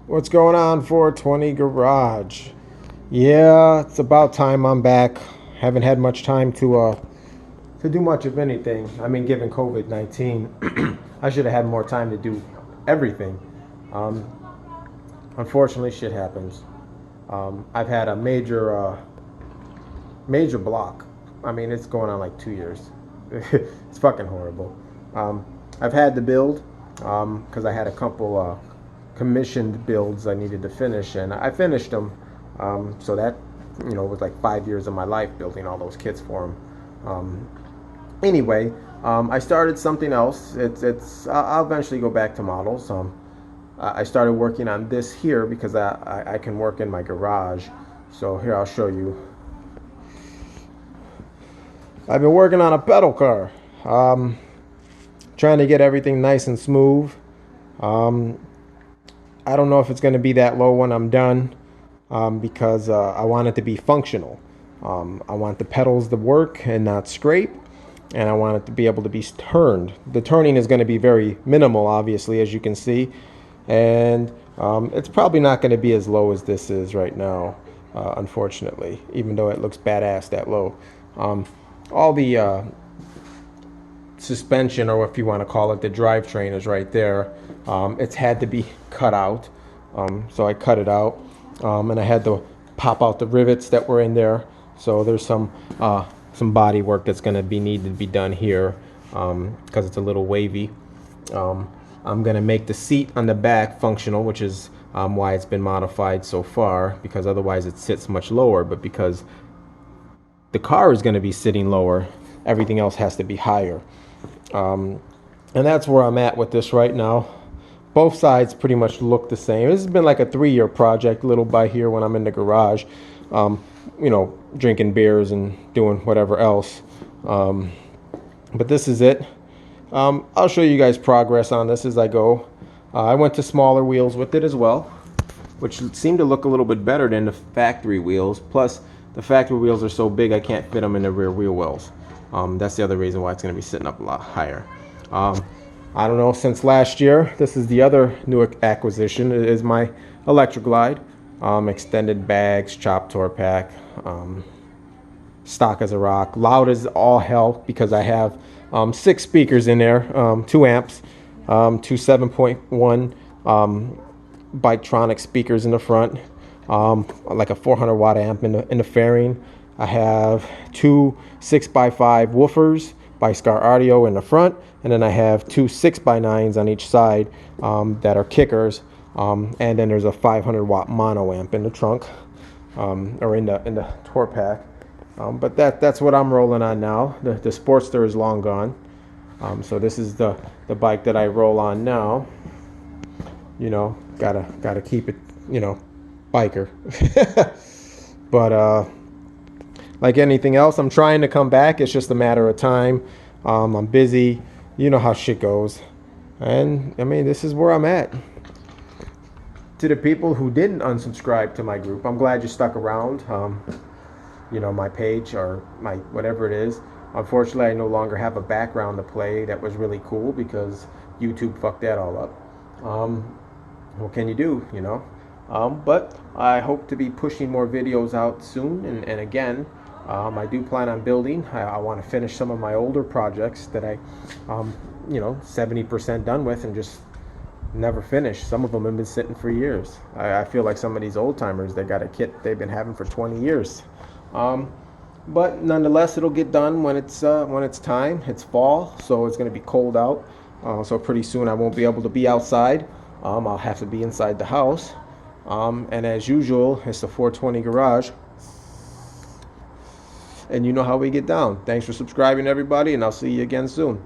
What's going on, 420 Garage? Yeah, it's about time I'm back. Haven't had much time to do much of anything. I mean, given COVID-19, I should have had more time to do everything. Um, Unfortunately, shit happens. I've had a major block. I mean, it's going on like 2 years. It's fucking horrible. Um, I've had to build because I had a couple commissioned builds I needed to finish, and I finished them. So that was like 5 years of my life building all those kits for them. Anyway, I started something else. I'll eventually go back to models. I started working on this here because I can work in my garage. So here, I'll show you. I've been working on a pedal car, trying to get everything nice and smooth. I don't know if it's going to be that low when I'm done, because I want it to be functional. I want the pedals to work and not scrape, and I want it to be able to be turned. The turning is going to be very minimal, obviously, as you can see, and it's probably not going to be as low as this is right now, unfortunately, even though it looks badass that low. All the suspension, or if you want to call it the drivetrain, is right there. It's had to be cut out, so I cut it out, and I had to pop out the rivets that were in there. So there's some body work that's going to need to be done here, because it's a little wavy. I'm going to make the seat on the back functional, which is why it's been modified so far, because otherwise it sits much lower. But because the car is going to be sitting lower, everything else has to be higher. And that's where I'm at with this right now. Both sides pretty much look the same. This has been like a 3-year project, little by here when I'm in the garage, drinking beers and doing whatever else. But this is it. I'll show you guys progress on this as I go. I went to smaller wheels with it as well, which seem to look a little bit better than the factory wheels. Plus, the factory wheels are so big I can't fit them in the rear wheel wells. That's the other reason why it's going to be sitting up a lot higher. I don't know, since last year, this is the other new acquisition, is my electric glide. Extended bags, chopped tour pack, stock as a rock, loud as all hell, because I have 6 speakers in there, 2 amps, 2 7.1 Biketronic speakers in the front, like a 400 watt amp in the fairing. I have 2 6x5 woofers by Scar Audio in the front, and then I have 2 6x9s on each side that are kickers, and then there's a 500 watt mono amp in the trunk, or in the tour pack. But that's what I'm rolling on now. The Sportster is long gone, so this is the bike that I roll on now. Gotta keep it, biker. But like anything else, I'm trying to come back. It's just a matter of time. I'm busy. You know how shit goes. And I mean, this is where I'm at. To the people who didn't unsubscribe to my group, I'm glad you stuck around. My page, or my whatever it is. Unfortunately, I no longer have a background to play that was really cool because YouTube fucked that all up. What can you do, But I hope to be pushing more videos out soon, and again, I do plan on building. I want to finish some of my older projects that I 70% done with and just never finished. Some of them have been sitting for years. I feel like some of these old timers, they got a kit they've been having for 20 years. But nonetheless, it'll get done when it's time. It's fall, so it's going to be cold out. So pretty soon I won't be able to be outside. I'll have to be inside the house. And as usual, it's the 420 Garage. And you know how we get down. Thanks for subscribing, everybody, and I'll see you again soon.